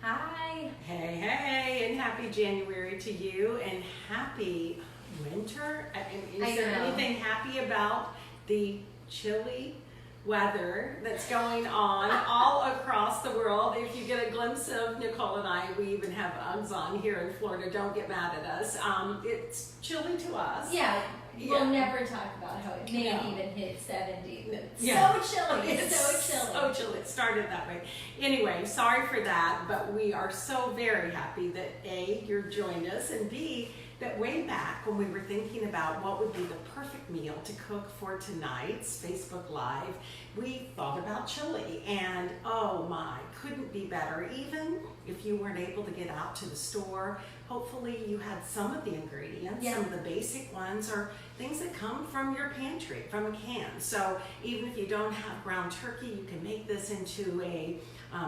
Hi. Hey, hey, and happy January to you, and happy winter. Is there anything happy about the chilly weather that's going on all across the world? If you get a glimpse of Nicole and I, we even have Uggs on here in Florida. Don't get mad at us. It's chilly to us. Yeah. We'll never talk about how it may even hit 70. Yeah. So chilly. It's so chilly. So chilly. It started that way. Anyway, sorry for that, but we are so very happy that A, you're joined us, and B, that way back when we were thinking about what would be the perfect meal to cook for tonight's Facebook Live, we thought about chili, and oh my, couldn't be better. Even if you weren't able to get out to the store, hopefully you had some of the ingredients, some of the basic ones, or things that come from your pantry, from a can. So even if you don't have ground turkey, you can make this into a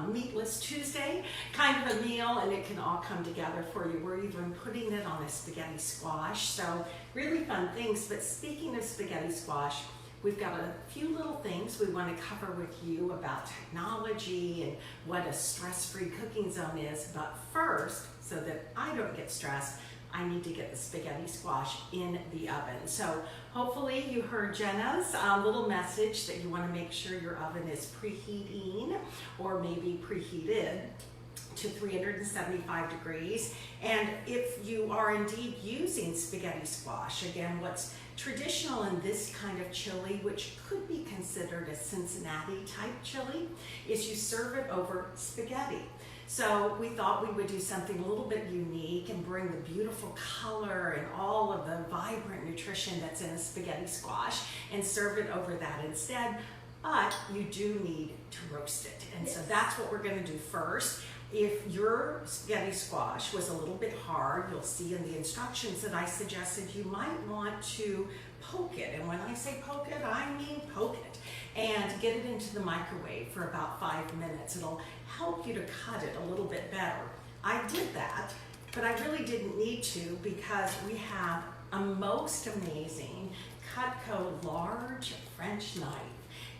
meatless Tuesday kind of a meal, and it can all come together for you. We're even putting it on a spaghetti squash, so really fun things. But speaking of spaghetti squash, we've got a few little things we want to cover with you about technology and what a stress-free cooking zone is. But first, so that I don't get stressed, I need to get the spaghetti squash in the oven. So hopefully you heard Jenna's little message that you want to make sure your oven is preheating, or maybe preheated to 375 degrees. And if you are indeed using spaghetti squash, again, what's traditional in this kind of chili, which could be considered a Cincinnati type chili, is you serve it over spaghetti. So we thought we would do something a little bit unique and bring the beautiful color and all of the vibrant nutrition that's in a spaghetti squash and serve it over that instead. But you do need to roast it. And so that's what we're going to do first. If your spaghetti squash was a little bit hard, you'll see in the instructions that I suggested you might want to poke it. And when I say poke it, I mean poke it. And get it into the microwave for about 5 minutes. It'll help you to cut it a little bit better. I did that, but I really didn't need to because we have a most amazing Cutco large French knife.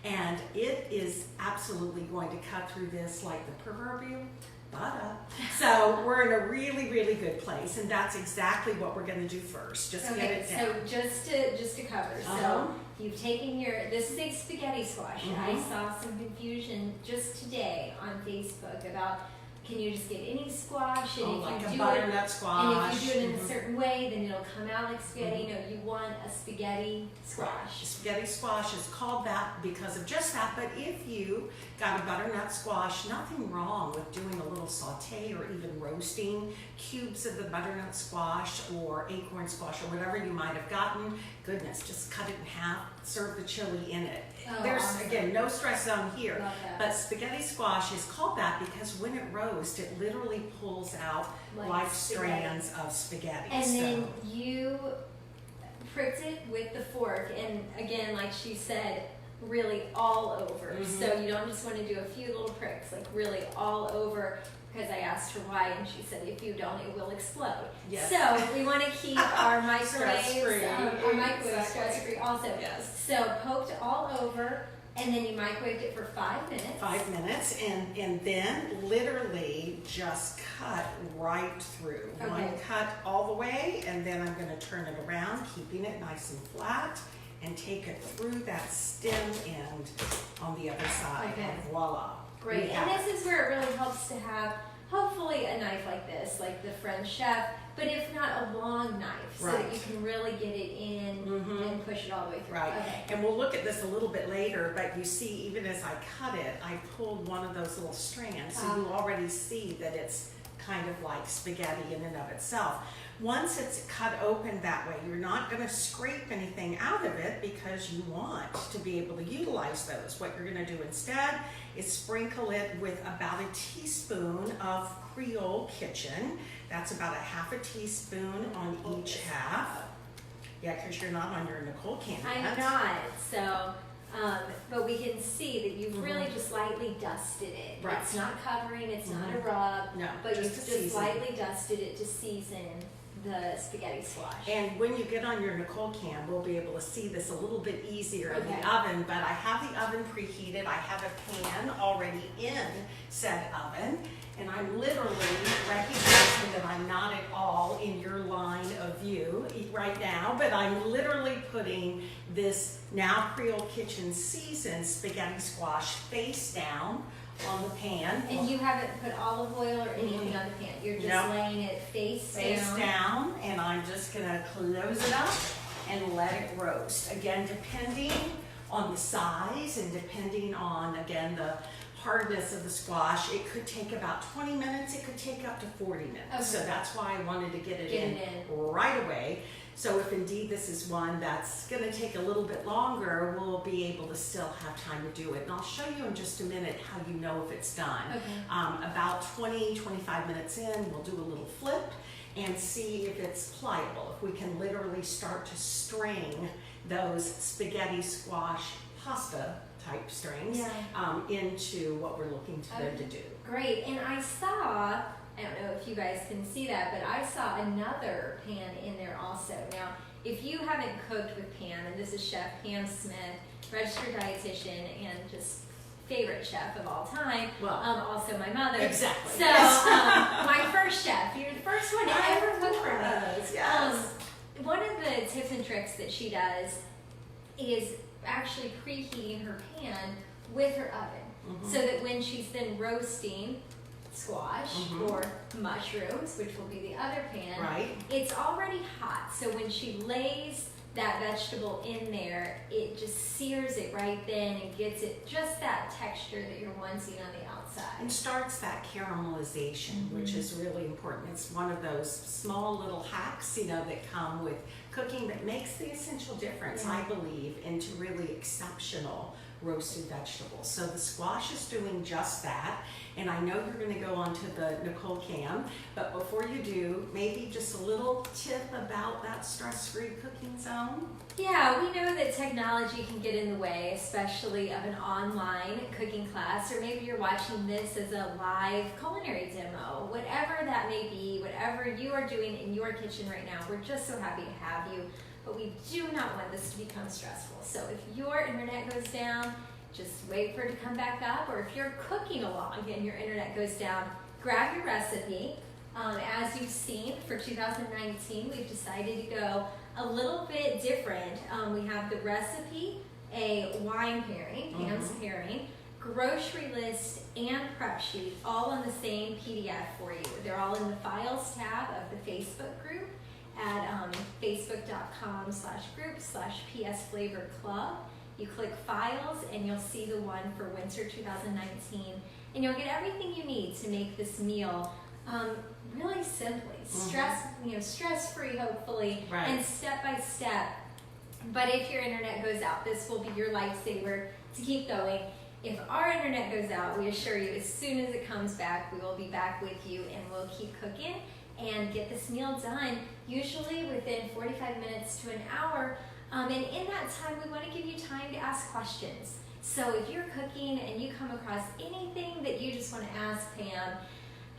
And it is absolutely going to cut through this like the proverbial butter. So we're in a really, really good place, and that's exactly what we're going to do first. Just get it down. So just to cover, so you've taken this is a spaghetti squash. I saw some confusion just today on Facebook about, can you just get any squash? And like if a you butternut squash. And if you do it in a certain way, then it'll come out like spaghetti. No, you want a spaghetti squash. Spaghetti squash is called that because of just that. But if you got a butternut squash, nothing wrong with doing a little saute or even roasting cubes of the butternut squash or acorn squash or whatever you might have gotten. Goodness, just cut it in half, serve the chili in it. There's, again, no stress zone here. But spaghetti squash is called that because when it roasts, it literally pulls out like strands of spaghetti. And then you pricked it with the fork, and again, like she said, really all over. So you don't just want to do a few little pricks, like really all over, because I asked her why, and she said if you don't, it will explode. Yes. So we want to keep our microwaves stress-free. Stress-free also. Yes. So poked all over, and then you microwaved it for 5 minutes. 5 minutes, and then literally just cut right through. One cut all the way, and then I'm going to turn it around, keeping it nice and flat, and take it through that stem end on the other side. And voila. Great. And this is where it really helps to have, hopefully, a knife like this, like the French chef, but if not, a long knife, so that you can really get it in and push it all the way through. Right. And we'll look at this a little bit later, but you see, even as I cut it, I pulled one of those little strands, so you already see that it's kind of like spaghetti in and of itself. Once it's cut open that way, you're not going to scrape anything out of it because you want to be able to utilize those. What you're going to do instead is sprinkle it with about a teaspoon of Creole Kitchen. That's about a half a teaspoon on each half. Yeah, because you're not on your Nicole can yet. I'm not, so... but we can see that you've really just lightly dusted it. Right. It's not covering, it's not a rub, No, but you've just season. lightly dusted it to season the spaghetti squash. And when you get on your Nicole cam, we'll be able to see this a little bit easier in Okay. the oven, but I have the oven preheated. I have a pan already in said oven, and I'm literally recognizing that I'm not at all in your line of view right now, but I'm literally putting this now Creole Kitchen seasoned spaghetti squash face down on the pan. And you haven't put olive oil or anything on the pan. You're just Nope. laying it face down, and I'm just gonna close it up and let it roast. Again, depending on the size and depending on, again, the hardness of the squash, it could take about 20 minutes, it could take up to 40 minutes. Okay. So that's why I wanted to get it in right away. So if indeed this is one that's gonna take a little bit longer, we'll be able to still have time to do it. And I'll show you in just a minute how you know if it's done. Okay. About 20-25 minutes in, we'll do a little flip and see if it's pliable, if we can literally start to string those spaghetti squash pasta type strings into what we're looking to them to do. Great. And I saw, I don't know if you guys can see that, but I saw another pan in there also. Now, if you haven't cooked with Pam, and this is Chef Pam Smith, registered dietitian and just favorite chef of all time, Well, also my mother. Exactly. So, my first chef, you're the first one to ever cook for me. Yes. One of the tips and tricks that she does is actually preheating her pan with her oven, so that when she's then roasting squash or mushrooms, which will be the other pan, Right. it's already hot. So when she lays that vegetable in there, it just sears it right then and gets it just that texture that you're wanting on the outside. And starts that caramelization, which is really important. It's one of those small little hacks, that come with cooking that makes the essential difference, I believe, into really exceptional roasted vegetables. So the squash is doing just that. And I know you're going to go onto the Nicole cam, but before you do, maybe just a little tip about that stress-free cooking zone. Yeah, we know that technology can get in the way, especially of an online cooking class, or maybe you're watching this as a live culinary demo. Whatever that may be, whatever you are doing in your kitchen right now, we're just so happy to have you. But we do not want this to become stressful. So if your internet goes down, just wait for it to come back up, or if you're cooking along and your internet goes down, grab your recipe. As you've seen, for 2019, we've decided to go a little bit different. We have the recipe, a wine pairing, Pam's pairing, grocery list, and prep sheet, all on the same PDF for you. They're all in the Files tab of the Facebook group at facebook.com/group/PSFlavorClub. You click Files and you'll see the one for Winter 2019, and you'll get everything you need to make this meal really simply, stress-free, hopefully, and step by step. But if your internet goes out, this will be your lifesaver to keep going. If our internet goes out, we assure you, as soon as it comes back, we will be back with you, and we'll keep cooking and get this meal done, usually within 45 minutes to an hour. And in that time, we want to give you time to ask questions. So if you're cooking and you come across anything that you just want to ask Pam,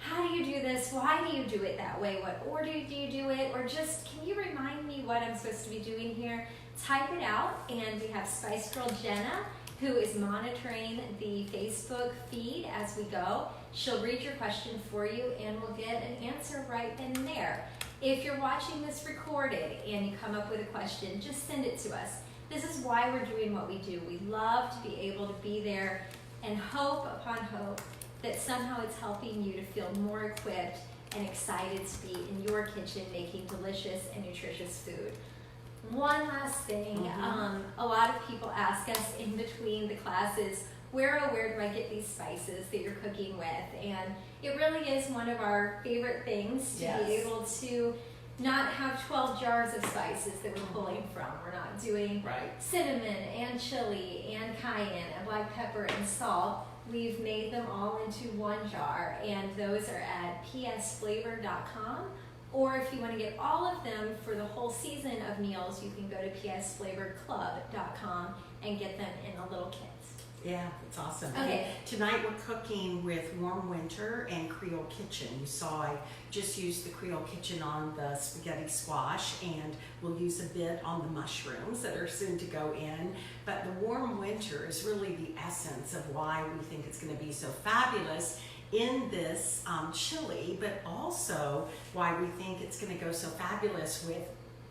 how do you do this? Why do you do it that way? What order do you do it? Or just, can you remind me what I'm supposed to be doing here? Type it out, and we have Spice Girl Jenna, who is monitoring the Facebook feed as we go. She'll read your question for you, and we'll get an answer right then and there. If you're watching this recorded and you come up with a question, just send it to us. This is why we're doing what we do. We love to be able to be there and hope upon hope that somehow it's helping you to feel more equipped and excited to be in your kitchen making delicious and nutritious food. One last thing, a lot of people ask us in between the classes, where do I get these spices that you're cooking with? And it really is one of our favorite things to be able to not have 12 jars of spices that we're pulling from. We're not doing cinnamon and chili and cayenne and black pepper and salt. We've made them all into one jar, and those are at psflavor.com. Or if you want to get all of them for the whole season of meals, you can go to psflavorclub.com and get them in a little kit. Yeah, it's awesome. Okay. And tonight we're cooking with Warm Winter and Creole Kitchen. You saw I just used the Creole Kitchen on the spaghetti squash, and we'll use a bit on the mushrooms that are soon to go in. But the Warm Winter is really the essence of why we think it's going to be so fabulous in this chili, but also why we think it's going to go so fabulous with,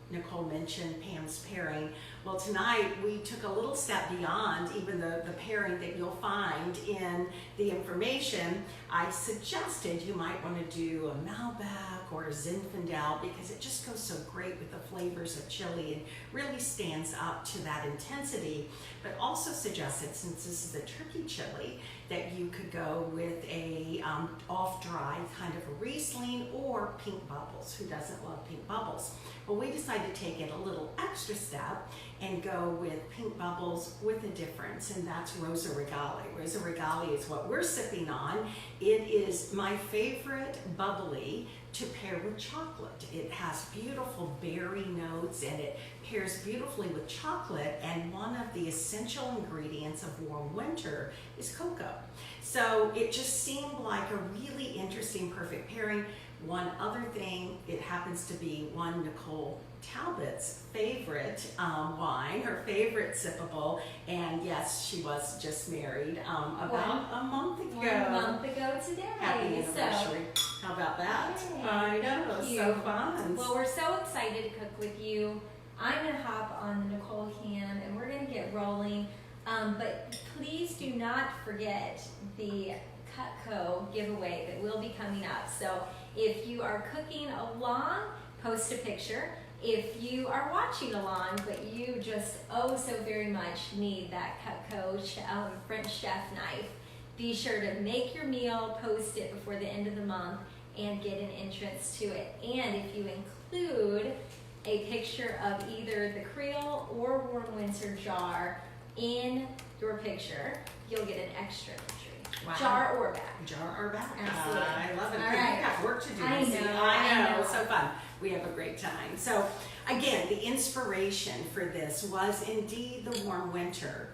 Nicole mentioned Pam's pairing. Well, tonight we took a little step beyond even the pairing that you'll find in the information. I suggested you might want to do a malbec or a zinfandel because it just goes so great with the flavors of chili and really stands up to that intensity. But also suggested, since this is a turkey chili, that you could go with a off-dry kind of a Riesling or pink bubbles. Who doesn't love pink bubbles? Well, we decided to take it a little extra step and go with pink bubbles with a difference, and that's Rosa Regali. Rosa Regali is what we're sipping on. It is my favorite bubbly to pair with chocolate. It has beautiful berry notes and it pairs beautifully with chocolate, and one of the essential ingredients of Warm Winter is cocoa. So it just seemed like a really interesting, perfect pairing. One other thing, it happens to be one Nicole Talbot's favorite wine, her favorite sippable, and yes, she was just married about a month ago. 1 month ago today. Happy anniversary. How about that? Yay, I know, thank you. so fun. Well, we're so excited to cook with you. I'm going to hop on the Nicole cam and we're going to get rolling. But please do not forget the Cutco giveaway that will be coming up. So if you are cooking along, post a picture. If you are watching along, but you just so very much need that Cutco French chef knife, be sure to make your meal, post it before the end of the month, and get an entrance to it. And if you include a picture of either the Creole or Warm Winter jar in your picture, you'll get an extra entry. Wow. Jar or bag. Jar or bag. Absolutely. I love it. All We've right. got work to do. I Missy. know, I know. I know. So fun. We have a great time. So again, the inspiration for this was indeed the Warm Winter.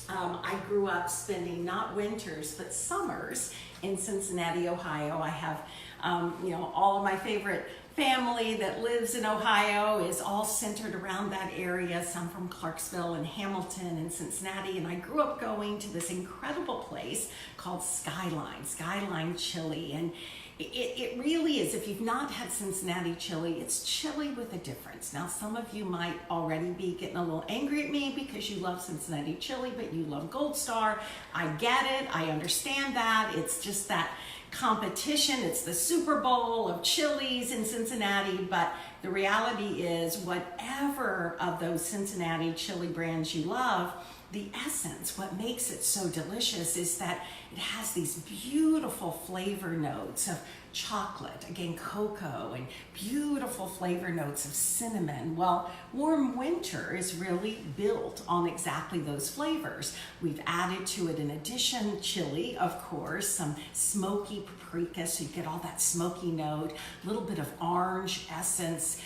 I grew up spending not winters but summers in Cincinnati, Ohio. I have, all of my favorite family that lives in Ohio is all centered around that area. Some from Clarksville and Hamilton and Cincinnati. And I grew up going to this incredible place called Skyline Chili. And it really is, if you've not had Cincinnati chili, it's chili with a difference. Now, some of you might already be getting a little angry at me because you love Cincinnati chili, but you love Gold Star. I get it. I understand that. It's just that competition. It's the Super Bowl of chilies in Cincinnati, but the reality is whatever of those Cincinnati chili brands you love, the essence, what makes it so delicious is that it has these beautiful flavor notes of chocolate, again, cocoa, and beautiful flavor notes of cinnamon. Well, Warm Winter is really built on exactly those flavors. We've added to it, in addition, chili, of course, some smoky paprika, so you get all that smoky note, a little bit of orange essence,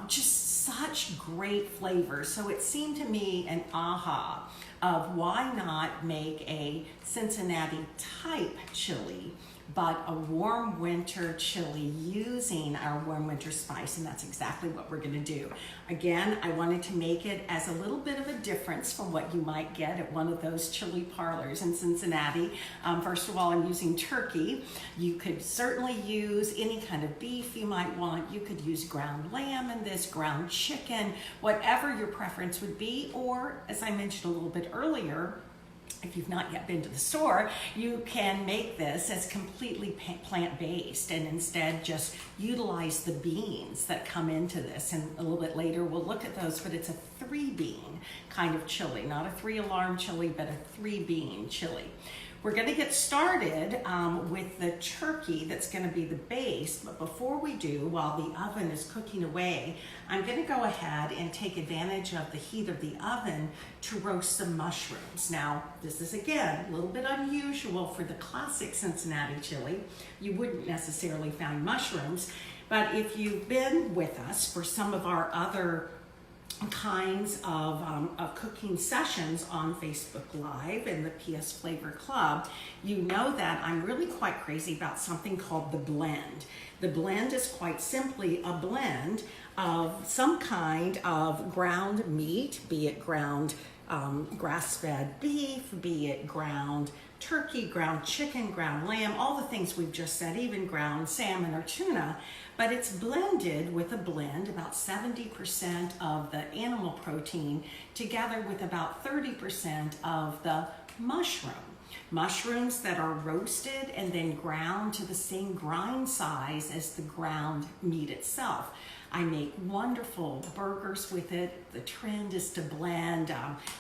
just such great flavors. So it seemed to me an aha of why not make a Cincinnati type chili, but a Warm Winter chili using our Warm Winter spice, and that's exactly what we're gonna do. Again, I wanted to make it as a little bit of a difference from what you might get at one of those chili parlors in Cincinnati. First of all, I'm using turkey. You could certainly use any kind of beef you might want. You could use ground lamb in this, ground chicken, whatever your preference would be, or as I mentioned a little bit earlier, if you've not yet been to the store, you can make this as completely plant-based and instead just utilize the beans that come into this. And a little bit later we'll look at those, but it's a 3-bean kind of chili, not a 3-alarm chili, but a 3-bean chili. We're going to get started with the turkey that's going to be the base, but before we do, while the oven is cooking away, I'm going to go ahead and take advantage of the heat of the oven to roast some mushrooms. Now, this is again a little bit unusual for the classic Cincinnati chili. You wouldn't necessarily find mushrooms, but if you've been with us for some of our other kinds of cooking sessions on Facebook Live and the PS Flavor Club, you know that I'm really quite crazy about something called the blend. The blend is quite simply a blend of some kind of ground meat, be it ground grass-fed beef, be it ground turkey, ground chicken, ground lamb, all the things we've just said, even ground salmon or tuna, but it's blended with a blend, about 70% of the animal protein together with about 30% of the mushroom. Mushrooms that are roasted and then ground to the same grind size as the ground meat itself. I make wonderful burgers with it. The trend is to blend,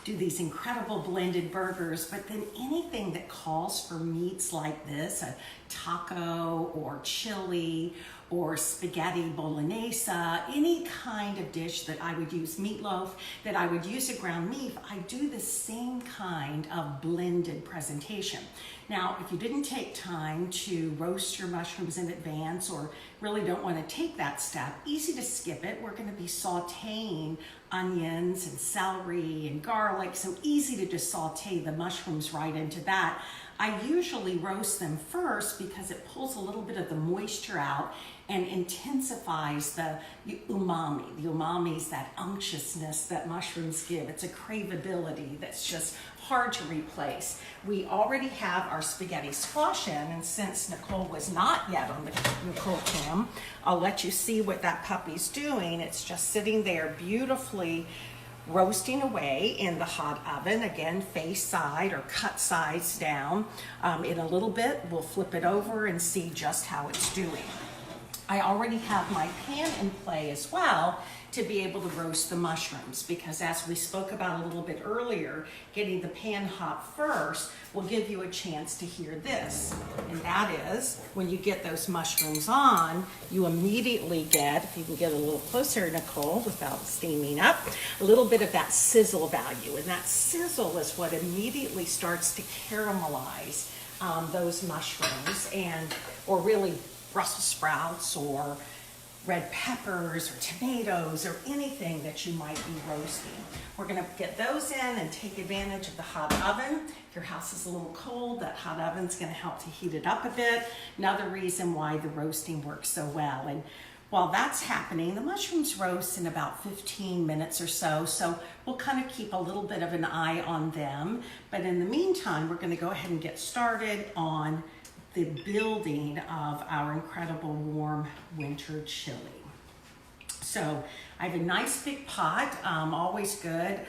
do these incredible blended burgers, but then anything that calls for meats like this, a taco or chili or spaghetti bolognese, any kind of dish that I would use meatloaf, that I would use a ground beef, I do the same kind of blended presentation. Now, if you didn't take time to roast your mushrooms in advance or really don't want to take that step, easy to skip it. We're going to be sauteing onions and celery and garlic, so easy to just saute the mushrooms right into that. I usually roast them first because it pulls a little bit of the moisture out and intensifies the umami. The umami is that unctuousness that mushrooms give. It's a craveability that's just hard to replace. We already have our spaghetti squash in, and since Nicole was not yet on the Nicole cam, I'll let you see what that puppy's doing. It's just sitting there beautifully roasting away in the hot oven, again face side or cut sides down. In a little bit we'll flip it over and see just how it's doing. I already have my pan in play as well to be able to roast the mushrooms, because as we spoke about a little bit earlier, getting the pan hot first will give you a chance to hear this, and that is when you get those mushrooms on, you immediately get, if you can get a little closer, Nicole, without steaming up, a little bit of that sizzle value, and that sizzle is what immediately starts to caramelize those mushrooms, or really Brussels sprouts or red peppers or tomatoes or anything that you might be roasting. We're going to get those in and take advantage of the hot oven. If your house is a little cold, that hot oven's going to help to heat it up a bit. Another reason why the roasting works so well. And while that's happening, the mushrooms roast in about 15 minutes or so, so we'll kind of keep a little bit of an eye on them. But in the meantime, we're going to go ahead and get started on the building of our incredible warm winter chili. So I have a nice big pot, always good.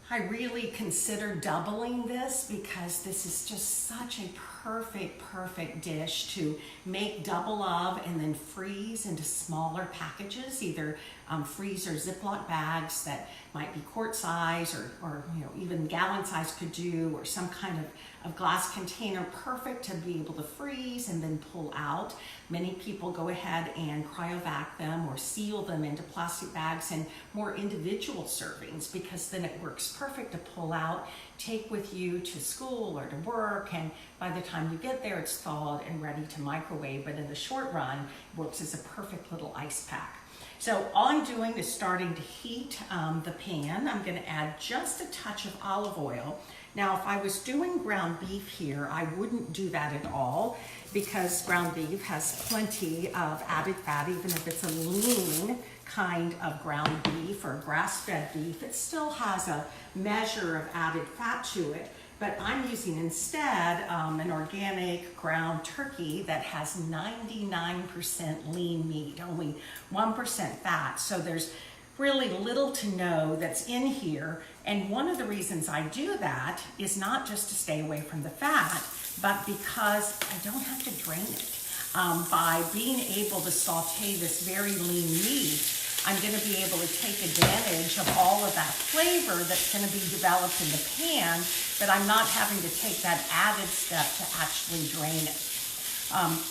I really consider doubling this because this is just such a perfect dish to make double of and then freeze into smaller packages, either freeze or Ziploc bags that might be quart size or even gallon size could do, or some kind of glass container, perfect to be able to freeze and then pull out. Many people go ahead and cryovac them or seal them into plastic bags in more individual servings, because then it works perfect to pull out, take with you to school or to work, and by the time you get there it's thawed and ready to microwave, but in the short run it works as a perfect little ice pack. So all I'm doing is starting to heat the pan. I'm going to add just a touch of olive oil. Now, if I was doing ground beef here, I wouldn't do that at all, because ground beef has plenty of added fat. Even if it's a lean kind of ground beef or grass-fed beef, it still has a measure of added fat to it. But I'm using instead an organic ground turkey that has 99% lean meat, only 1% fat. So there's really little to no that's in here. And one of the reasons I do that is not just to stay away from the fat, but because I don't have to drain it. By being able to saute this very lean meat, I'm going to be able to take advantage of all of that flavor that's going to be developed in the pan, but I'm not having to take that added step to actually drain it.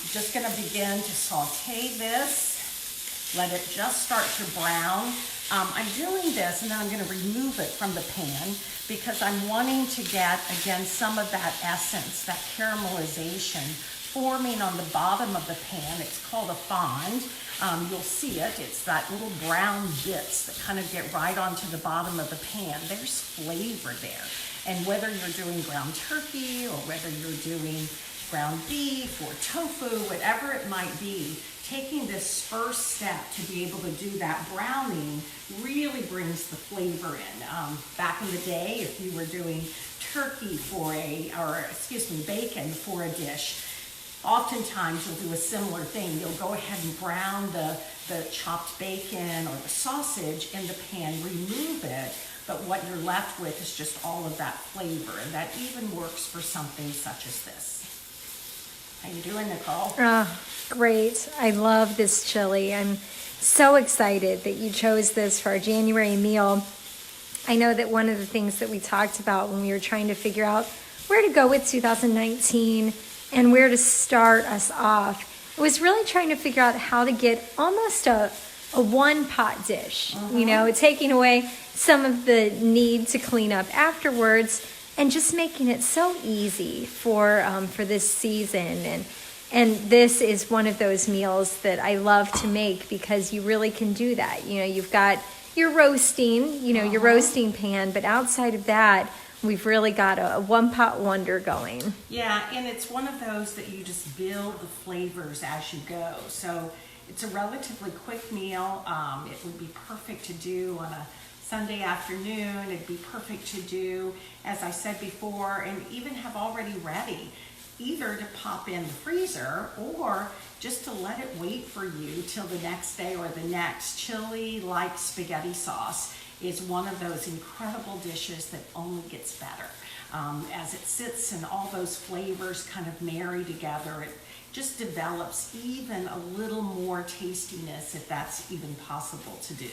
Just going to begin to saute this, let it just start to brown. I'm doing this and then I'm going to remove it from the pan because I'm wanting to get, again, some of that essence, that caramelization forming on the bottom of the pan. It's called a fond. you'll see it. It's that little brown bits that kind of get right onto the bottom of the pan. There's flavor there. And whether you're doing ground turkey or whether you're doing ground beef or tofu, whatever it might be, taking this first step to be able to do that browning really brings the flavor in. Back in the day, if you were doing turkey bacon for a dish, oftentimes you'll do a similar thing. You'll go ahead and brown the chopped bacon or the sausage in the pan, remove it, but what you're left with is just all of that flavor, and that even works for something such as this. How you doing, Nicole? Great. I love this chili. I'm so excited that you chose this for our January meal. I know that one of the things that we talked about when we were trying to figure out where to go with 2019 and where to start us off, it was really trying to figure out how to get almost a one-pot dish, you know, taking away some of the need to clean up afterwards and just making it so easy for this season. And this is one of those meals that I love to make because you really can do that. You know, you've got your roasting, your roasting pan, but outside of that, we've really got a one-pot wonder going. Yeah, and it's one of those that you just build the flavors as you go. So it's a relatively quick meal. It would be perfect to do on a Sunday afternoon. It'd be perfect to do, as I said before, and even have already ready, either to pop in the freezer or just to let it wait for you till the next day or the next. Chili like spaghetti sauce is one of those incredible dishes that only gets better. As it sits and all those flavors kind of marry together, it just develops even a little more tastiness, if that's even possible to do.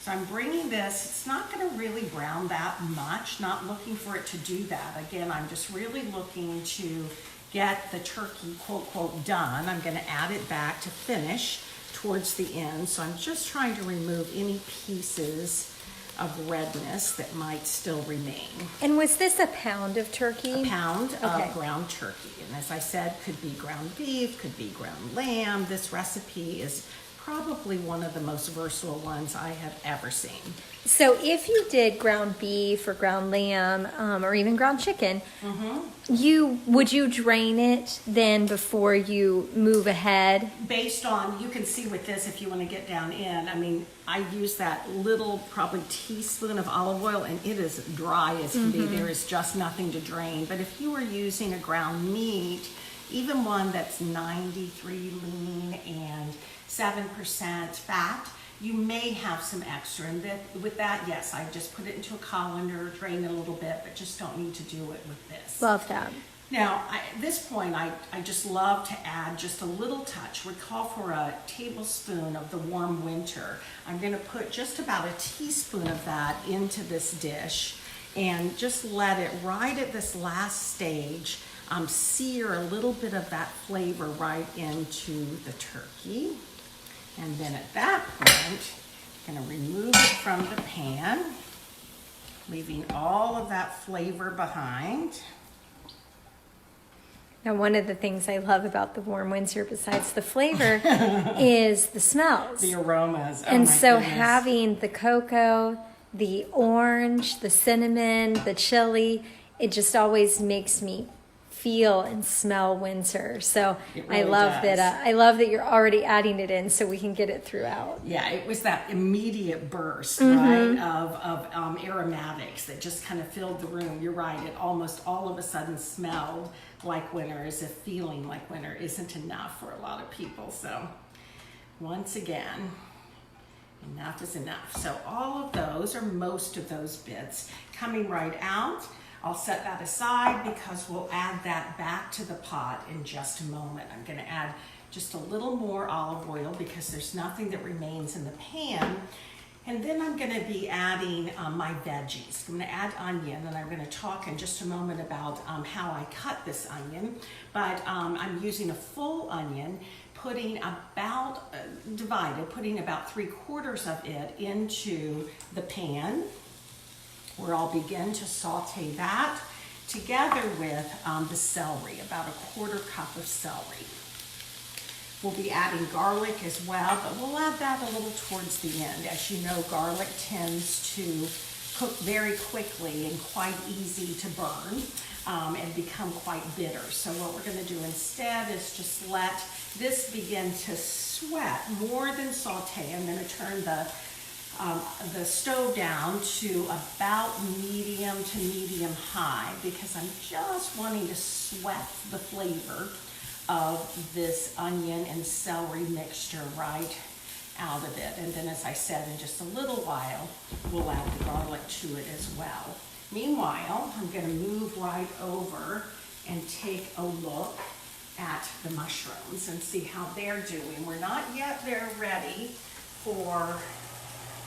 So I'm bringing this, it's not going to really brown that much, not looking for it to do that. Again, I'm just really looking to get the turkey, quote, quote, done. I'm going to add it back to finish towards the end. So I'm just trying to remove any pieces of redness that might still remain. And was this a pound of turkey? A pound of ground turkey. And as I said, could be ground beef, could be ground lamb. This recipe is probably one of the most versatile ones I have ever seen. So if you did ground beef or ground lamb or even ground chicken, would you drain it then before you move ahead? Based on, you can see with this if you want to get down in, I mean, I use that little probably teaspoon of olive oil and it is dry as can be. There is just nothing to drain. But if you were using a ground meat, even one that's 93 lean and 7% fat, you may have some extra. And with that, yes, I just put it into a colander, drain it a little bit, but just don't need to do it with this. Love that. Now, at this point, I just love to add just a little touch. We call for a tablespoon of the warm winter. I'm going to put just about a teaspoon of that into this dish and just let it right at this last stage sear a little bit of that flavor right into the turkey. And then at that point, I'm going to remove it from the pan, leaving all of that flavor behind. Now, one of the things I love about the warm winter, besides the flavor, is the smells. The aromas. Oh, and so goodness. Having the cocoa, the orange, the cinnamon, the chili, it just always makes me feel and smell winter. So really I love that. I love that you're already adding it in, so we can get it throughout. Yeah, it was that immediate burst, right, of aromatics that just kind of filled the room. You're right. It almost all of a sudden smelled like winter, as if feeling like winter isn't enough for a lot of people. So once again, enough is enough. So all of those, or most of those bits, coming right out. I'll set that aside because we'll add that back to the pot in just a moment. I'm going to add just a little more olive oil because there's nothing that remains in the pan. And then I'm going to be adding my veggies. I'm going to add onion, and I'm going to talk in just a moment about how I cut this onion. But I'm using a full onion, putting about 3/4 of it into the pan, where I'll begin to saute that together with the celery, about 1/4 cup of celery. We'll be adding garlic as well, but we'll add that a little towards the end. As you know, garlic tends to cook very quickly and quite easy to burn and become quite bitter. So what we're going to do instead is just let this begin to sweat more than saute. I'm going to turn the stove down to about medium to medium high because I'm just wanting to sweat the flavor of this onion and celery mixture right out of it. And then, as I said, in just a little while, we'll add the garlic to it as well. Meanwhile, I'm going to move right over and take a look at the mushrooms and see how they're doing. We're not yet very ready for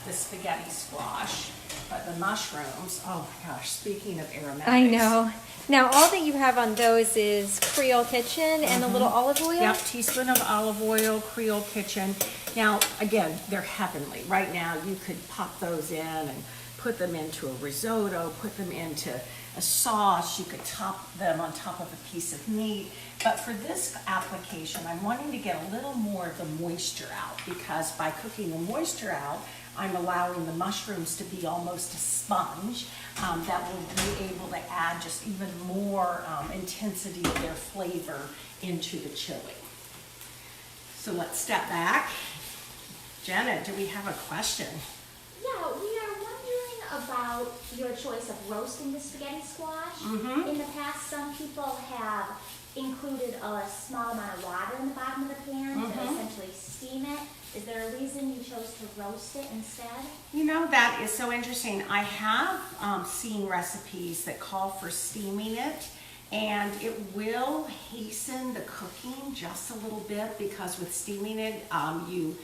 the spaghetti squash, but the mushrooms, oh my gosh, speaking of aromatics. I know. Now, all that you have on those is Creole Kitchen and a little olive oil? Yep, teaspoon of olive oil, Creole Kitchen. Now, again, they're heavenly. Right now, you could pop those in and put them into a risotto, put them into a sauce. You could top them on top of a piece of meat. But for this application, I'm wanting to get a little more of the moisture out because by cooking the moisture out, I'm allowing the mushrooms to be almost a sponge that will be able to add just even more intensity of their flavor into the chili. So let's step back. Janet, do we have a question? Yeah, we are wondering about your choice of roasting the spaghetti squash. In the past, some people have included a small amount of water in the bottom of the pan to essentially steam it. Is there a reason you chose to roast it instead? You know, that is so interesting. I have seen recipes that call for steaming it, and it will hasten the cooking just a little bit because with steaming it, you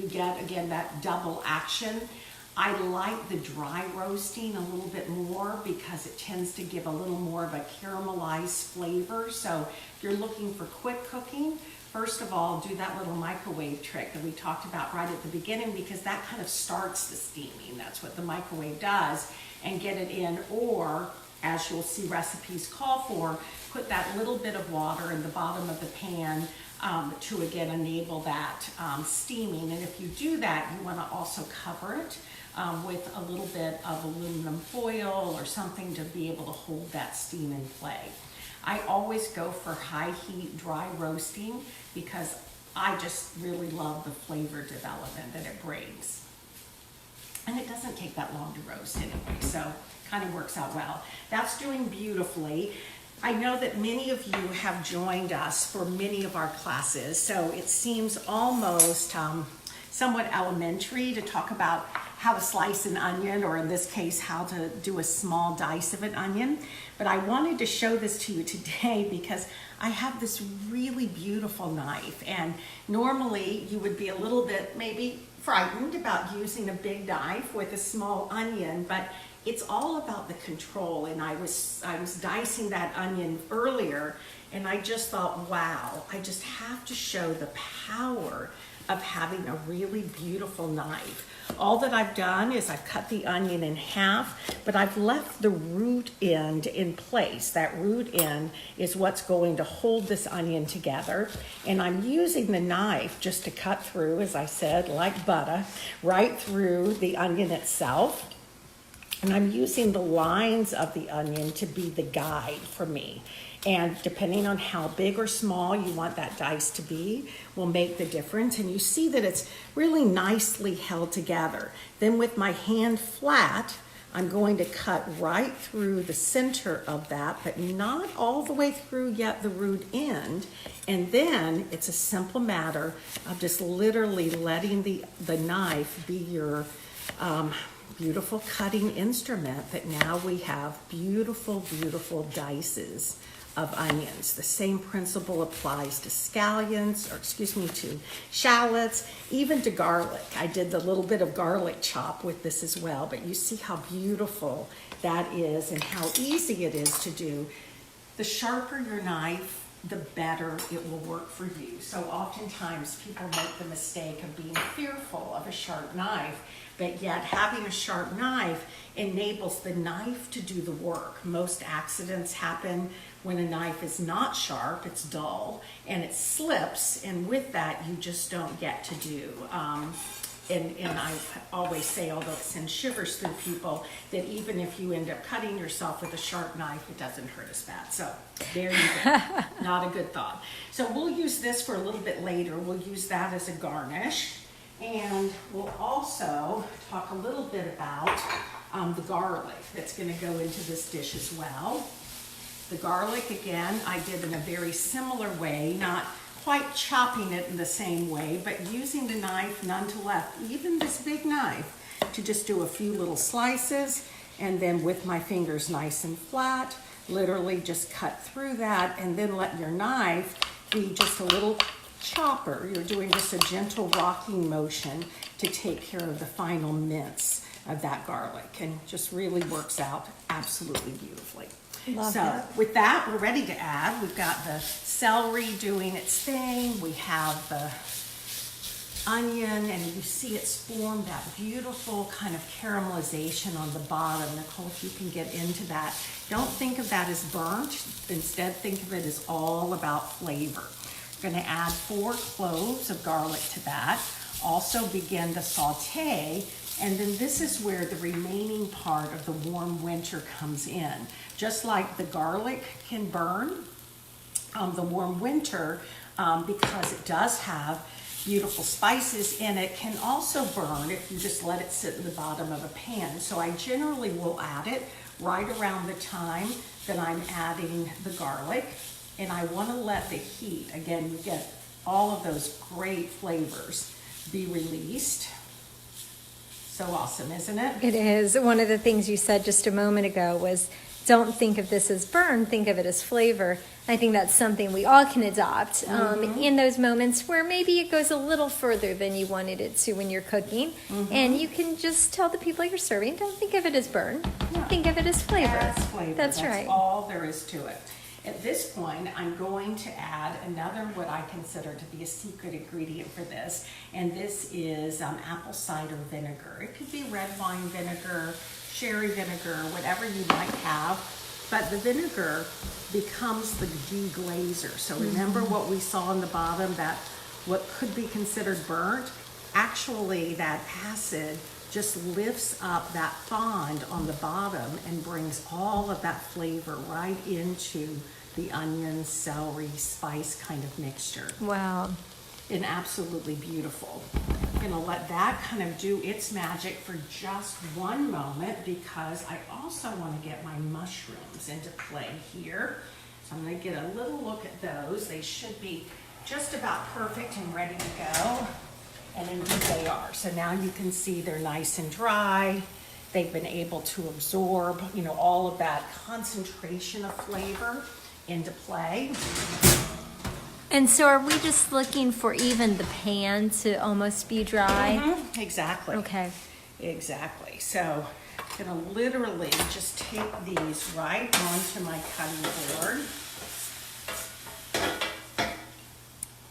get, again, that double action. I like the dry roasting a little bit more because it tends to give a little more of a caramelized flavor. So if you're looking for quick cooking, first of all, do that little microwave trick that we talked about right at the beginning because that kind of starts the steaming. That's what the microwave does, and get it in. Or, as you'll see recipes call for, put that little bit of water in the bottom of the pan to again enable that steaming. And if you do that, you want to also cover it with a little bit of aluminum foil or something to be able to hold that steam in play. I always go for high heat dry roasting because I just really love the flavor development that it brings. And it doesn't take that long to roast anyway, so kind of works out well. That's doing beautifully. I know that many of you have joined us for many of our classes, so it seems almost somewhat elementary to talk about how to slice an onion, or in this case, how to do a small dice of an onion. But I wanted to show this to you today because I have this really beautiful knife, and normally you would be a little bit maybe frightened about using a big knife with a small onion, but it's all about the control. And I was dicing that onion earlier, and I just thought, wow, I just have to show the power of having a really beautiful knife. All that I've done is I've cut the onion in half, but I've left the root end in place. That root end is what's going to hold this onion together. And I'm using the knife just to cut through, as I said, like butter, right through the onion itself. And I'm using the lines of the onion to be the guide for me. And depending on how big or small you want that dice to be will make the difference. And you see that it's really nicely held together. Then with my hand flat, I'm going to cut right through the center of that, but not all the way through yet the root end. And then it's a simple matter of just literally letting the knife be your beautiful cutting instrument, that now we have beautiful, beautiful dices of onions. The same principle applies to scallions, or to shallots, even to garlic. I did the little bit of garlic chop with this as well, but you see how beautiful that is and how easy it is to do. The sharper your knife, the better it will work for you. So oftentimes people make the mistake of being fearful of a sharp knife, but yet having a sharp knife enables the knife to do the work. Most accidents happen when a knife is not sharp, it's dull, and it slips, and with that, you just don't get to do. And I always say, although it sends shivers through people, that even if you end up cutting yourself with a sharp knife, it doesn't hurt as bad. So there you go. Not a good thought. So we'll use this for a little bit later. We'll use that as a garnish. And we'll also talk a little bit about the garlic that's going to go into this dish as well. The garlic, again, I did in a very similar way, not quite chopping it in the same way, but using the knife nonetheless, even this big knife, to just do a few little slices, and then with my fingers nice and flat, literally just cut through that, and then let your knife be just a little chopper. You're doing just a gentle rocking motion to take care of the final mince of that garlic, and just really works out absolutely beautifully. Love so that. with that, we're ready to add. We've got the celery doing its thing. We have the onion, and you see it's formed that beautiful kind of caramelization on the bottom. Nicole, if you can get into that. Don't think of that as burnt. Instead, think of it as all about flavor. We're going to add 4 cloves of garlic to that. Also begin to saute. And then this is where the remaining part of the warm winter comes in. Just like the garlic can burn, the warm winter, because it does have beautiful spices in it, can also burn if you just let it sit in the bottom of a pan. So I generally will add it right around the time that I'm adding the garlic. And I want to let the heat, again, you get all of those great flavors, be released. So awesome, isn't it? It is. One of the things you said just a moment ago was, don't think of this as burn, think of it as flavor. I think that's something we all can adopt in those moments where maybe it goes a little further than you wanted it to when you're cooking. And you can just tell the people you're serving, don't think of it as burn, think of it as flavor. As flavor. That's right. All there is to it. At this point, I'm going to add another, what I consider to be a secret ingredient for this, and this is apple cider vinegar. It could be red wine vinegar, sherry vinegar, whatever you might have, but the vinegar becomes the deglazer. So remember what we saw on the bottom, that what could be considered burnt, actually that acid just lifts up that fond on the bottom and brings all of that flavor right into the onion, celery, spice kind of mixture. Wow. And absolutely beautiful. I'm gonna let that kind of do its magic for just one moment, because I also want to get my mushrooms into play here. So I'm gonna get a little look at those. They should be just about perfect and ready to go. And indeed they are. So now you can see they're nice and dry. They've been able to absorb, you know, all of that concentration of flavor into play. And so are we just looking for even the pan to almost be dry? Exactly. Okay. Exactly. So I'm gonna literally just take these right onto my cutting board.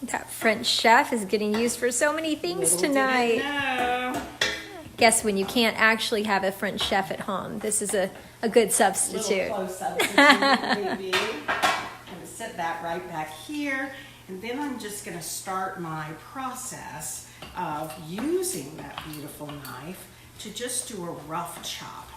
That French chef is getting used for so many things Little tonight. did it know. Guess when you can't actually have a French chef at home, this is a good substitute. Little close substitute, maybe. I'm gonna set that right back here, and then I'm just gonna start my process of using that beautiful knife to just do a rough chop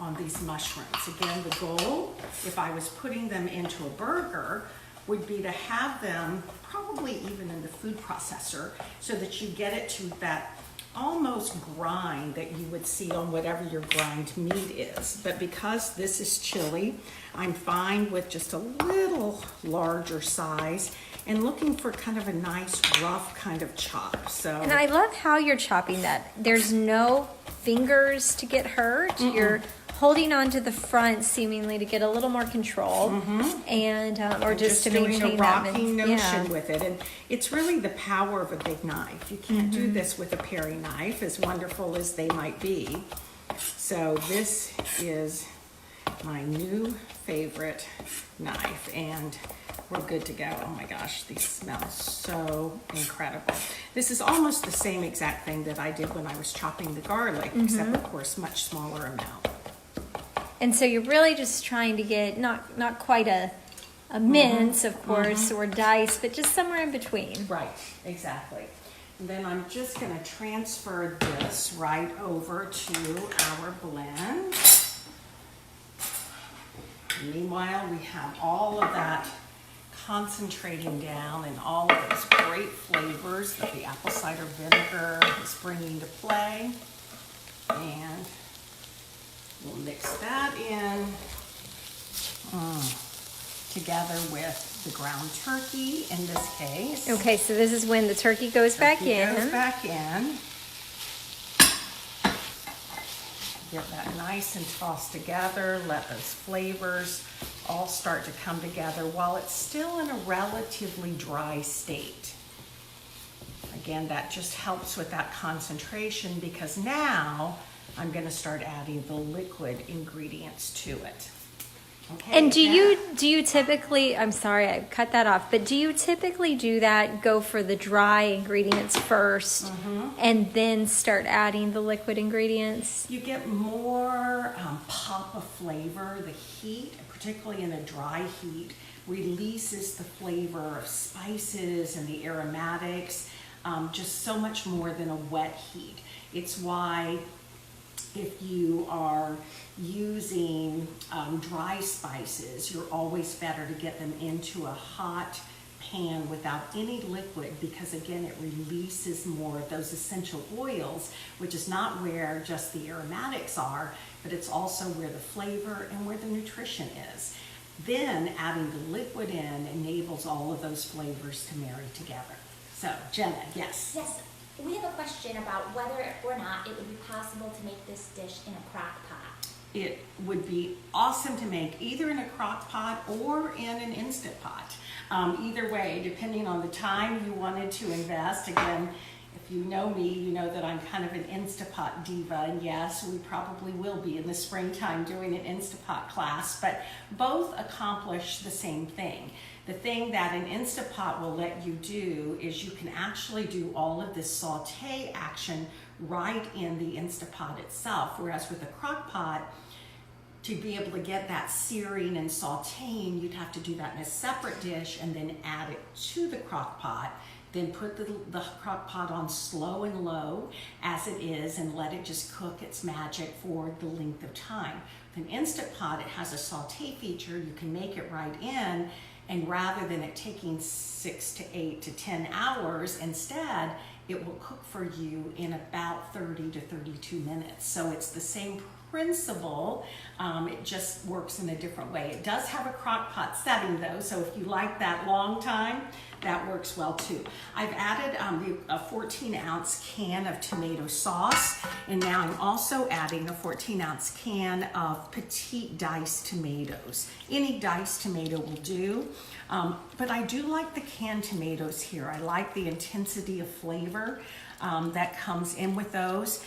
on these mushrooms. Again, the goal, if I was putting them into a burger, would be to have them probably even in the food processor, so that you get it to that almost grind that you would see on whatever your grind meat is. But because this is chili, I'm fine with just a little larger size and looking for kind of a nice rough kind of chop. So, And I love how you're chopping that. There's no fingers to get hurt. You're holding on to the front seemingly to get a little more control, and or just to doing maintain a that. rocking notion with it. And it's really the power of a big knife. You can't do this with a paring knife, as wonderful as they might be. So this is my new favorite knife, and we're good to go. Oh my gosh, these smell so incredible. This is almost the same exact thing that I did when I was chopping the garlic, except of course much smaller amount. And so you're really just trying to get not quite a mince, of course, or dice, but just somewhere in between. Right, exactly. And then I'm just going to transfer this right over to our blend. Meanwhile, we have all of that concentrating down and all of those great flavors that the apple cider vinegar is bringing to play. And we'll mix that in together with the ground turkey in this case. Okay, so this is when the turkey goes back in. Goes back in. Get that nice and tossed together. Let those flavors all start to come together while it's still in a relatively dry state. Again, that just helps with that concentration because now I'm going to start adding the liquid ingredients to it. Okay, And do you typically, I'm sorry, I cut that off, but do you typically do that, go for the dry ingredients first and then start adding the liquid ingredients? You get more pop of flavor. The heat, particularly in a dry heat, releases the flavor of spices and the aromatics just so much more than a wet heat. It's why if you are using dry spices, you're always better to get them into a hot pan without any liquid because again it releases more of those essential oils, which is not where just the aromatics are, but it's also where the flavor and where the nutrition is. Then adding the liquid in enables all of those flavors to marry together. So Jenna, yes? Yes, we have a question about whether or not it would be possible to make this dish in a crock pot. It would be awesome to make either in a crock pot or in an Instant Pot. Either way, depending on the time you wanted to invest. Again, if you know me, you know that I'm kind of an Instant Pot diva, and yes, we probably will be in the springtime doing an Instant Pot class, but both accomplish the same thing. The thing that an Instant Pot will let you do is you can actually do all of this saute action right in the Instant Pot itself, whereas with a crock pot, to be able to get that searing and sauteing, you'd have to do that in a separate dish and then add it to the crock pot, then put the crock pot on slow and low as it is and let it just cook its magic for the length of time. With an Instant Pot, it has a saute feature. You can make it right in, and rather than it taking 6 to 8 to 10 hours, instead, it will cook for you in about 30 to 32 minutes. So it's the same principle, it just works in a different way. It does have a crock pot setting though, so if you like that long time, that works well too. I've added a 14-ounce can of tomato sauce, and now I'm also adding a 14-ounce can of petite diced tomatoes. Any diced tomato will do, but I do like the canned tomatoes here. I like the intensity of flavor that comes in with those.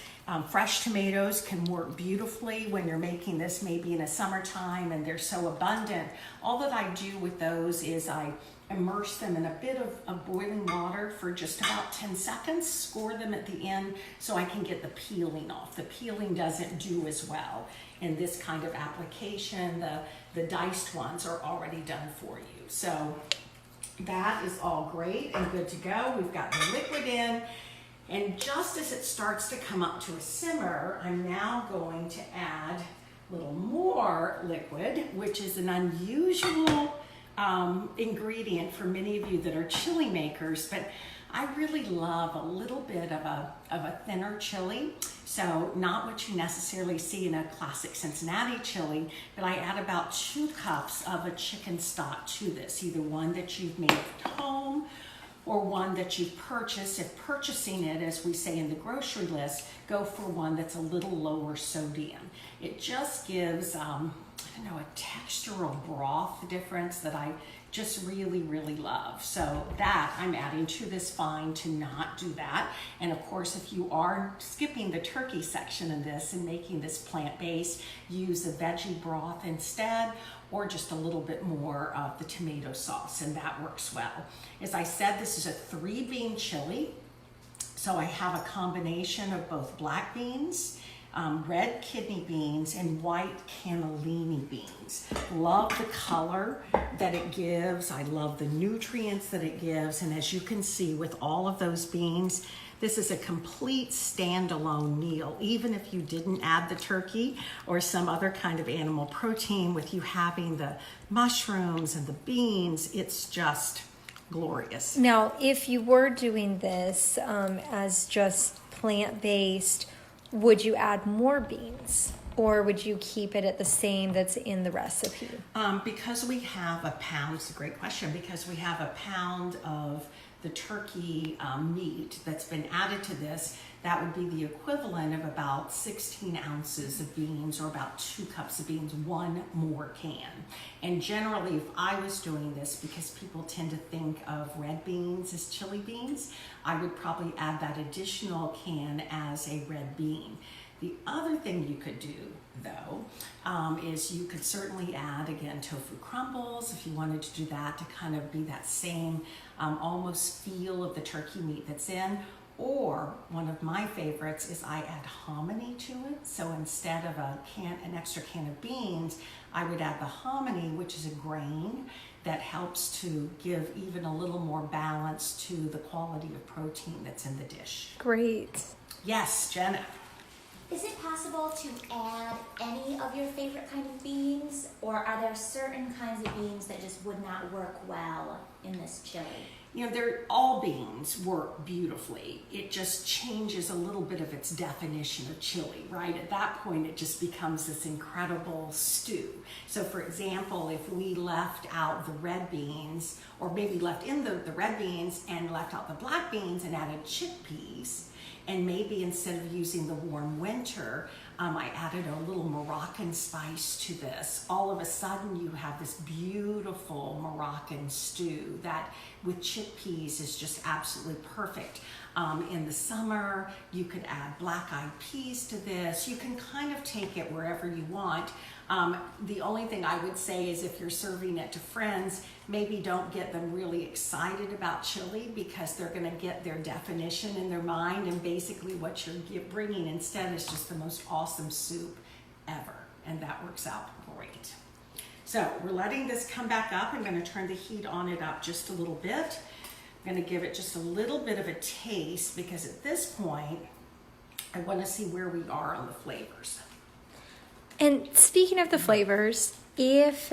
Fresh tomatoes can work beautifully when you're making this maybe in a summertime and they're so abundant. All that I do with those is I immerse them in a bit of boiling water for just about 10 seconds, score them at the end so I can get the peeling off. The peeling doesn't do as well in this kind of application. The diced ones are already done for you. So that is all great and good to go. We've got the liquid in. And just as it starts to come up to a simmer, I'm now going to add a little more liquid, which is an unusual ingredient for many of you that are chili makers, but I really love a little bit of a thinner chili. So not what you necessarily see in a classic Cincinnati chili, but I add about 2 cups of a chicken stock to this, either one that you've made at home or one that you've purchased. If purchasing it, as we say in the grocery list, go for one that's a little lower sodium. It just gives, I don't know, a textural broth difference that I just really, really love. So that I'm adding to this fine to not do that. And of course, if you are skipping the turkey section of this and making this plant-based, use a veggie broth instead, or just a little bit more of the tomato sauce, and that works well. As I said, this is a 3-bean chili, so I have a combination of both black beans, red kidney beans and white cannellini beans. Love the color that it gives. I love the nutrients that it gives. And as you can see with all of those beans, this is a complete standalone meal. Even if you didn't add the turkey or some other kind of animal protein, with you having the mushrooms and the beans, it's just glorious. Now, if you were doing this as just plant-based, would you add more beans? Or would you keep it at the same that's in the recipe? Because we have a pound, it's a great question, because we have a pound of the turkey meat that's been added to this, that would be the equivalent of about 16 ounces of beans, or about 2 cups of beans, one more can. And generally, if I was doing this, because people tend to think of red beans as chili beans, I would probably add that additional can as a red bean. The other thing you could do, though, is you could certainly add, again, tofu crumbles if you wanted to do that, to kind of be that same almost feel of the turkey meat that's in. Or one of my favorites is I add hominy to it. So instead of an extra can of beans, I would add the hominy, which is a grain that helps to give even a little more balance to the quality of protein that's in the dish. Great. Yes, Jenna. Is it possible to add any of your favorite kind of beans, or are there certain kinds of beans that just would not work well in this chili? You know, all beans work beautifully. It just changes a little bit of its definition of chili, right? At that point, it just becomes this incredible stew. So for example, if we left out the red beans, or maybe left in the red beans and left out the black beans and added chickpeas, and maybe instead of using the warm winter, I added a little Moroccan spice to this. All of a sudden you have this beautiful Moroccan stew that with chickpeas is just absolutely perfect. In the summer, you could add black-eyed peas to this. You can kind of take it wherever you want. The only thing I would say is if you're serving it to friends, maybe don't get them really excited about chili, because they're going to get their definition in their mind, and basically what you're bringing instead is just the most awesome soup ever, and that works out great. So we're letting this come back up. I'm going to turn the heat on it up just a little bit. I'm going to give it just a little bit of a taste, because at this point I want to see where we are on the flavors. And speaking of the flavors, if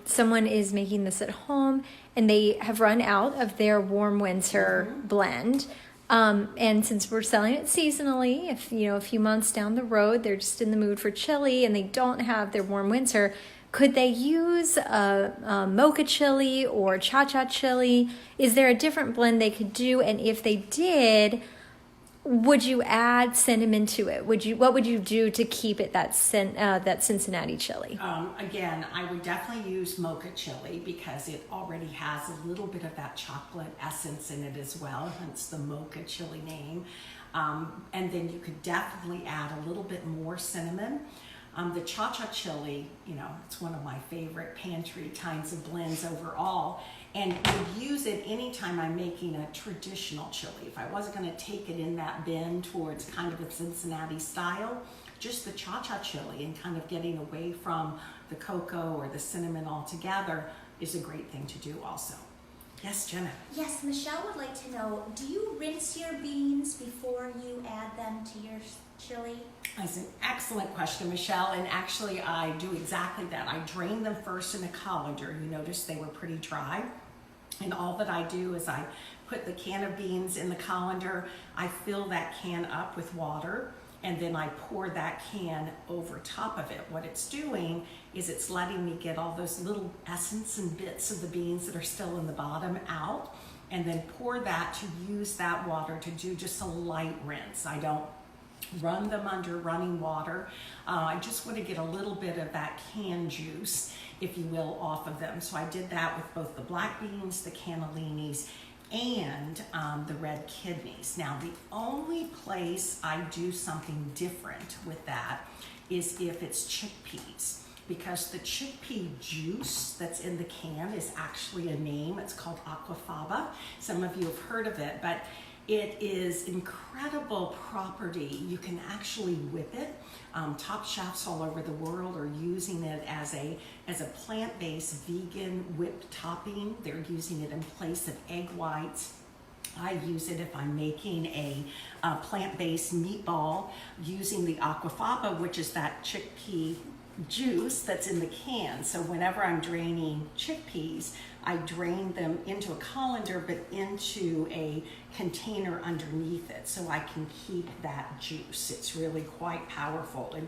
someone is making this at home and they have run out of their warm winter blend, and since we're selling it seasonally, if a few months down the road they're just in the mood for chili and they don't have their warm winter, could they use a mocha chili or cha-cha chili? Is there a different blend they could do? And if they did, would you add cinnamon to it? What would you do to keep it that Cincinnati chili? Again, I would definitely use mocha chili, because it already has a little bit of that chocolate essence in it as well, hence the mocha chili name. And then you could definitely add a little bit more cinnamon. The cha-cha chili, it's one of my favorite pantry kinds of blends overall, and would use it anytime I'm making a traditional chili. If I wasn't going to take it in that bend towards kind of a Cincinnati style, just the cha-cha chili and kind of getting away from the cocoa or the cinnamon altogether is a great thing to do also. Yes, Jenna? Yes, Michelle would like to know, do you rinse your beans before you add them to your chili? That's an excellent question, Michelle, and actually I do exactly that. I drain them first in a colander. You notice they were pretty dry, and all that I do is I put the can of beans in the colander, I fill that can up with water, and then I pour that can over top of it. What it's doing is it's letting me get all those little essence and bits of the beans that are still in the bottom out, and then pour that to use that water to do just a light rinse. I don't run them under running water. I just want to get a little bit of that can juice, if you will, off of them. So I did that with both the black beans, the cannellinis, and the red kidneys. Now, the only place I do something different with that is if it's chickpeas, because the chickpea juice that's in the can is actually a name. It's called aquafaba. Some of you have heard of it, but It is incredible property. You can actually whip it. Top chefs all over the world are using it as a plant-based vegan whipped topping. They're using it in place of egg whites. I use it if I'm making a plant-based meatball using the aquafaba, which is that chickpea juice that's in the can. So whenever I'm draining chickpeas, I drain them into a colander, but into a container underneath it so I can keep that juice. It's really quite powerful and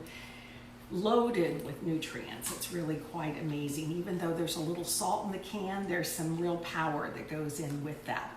loaded with nutrients. It's really quite amazing. Even though there's a little salt in the can, there's some real power that goes in with that.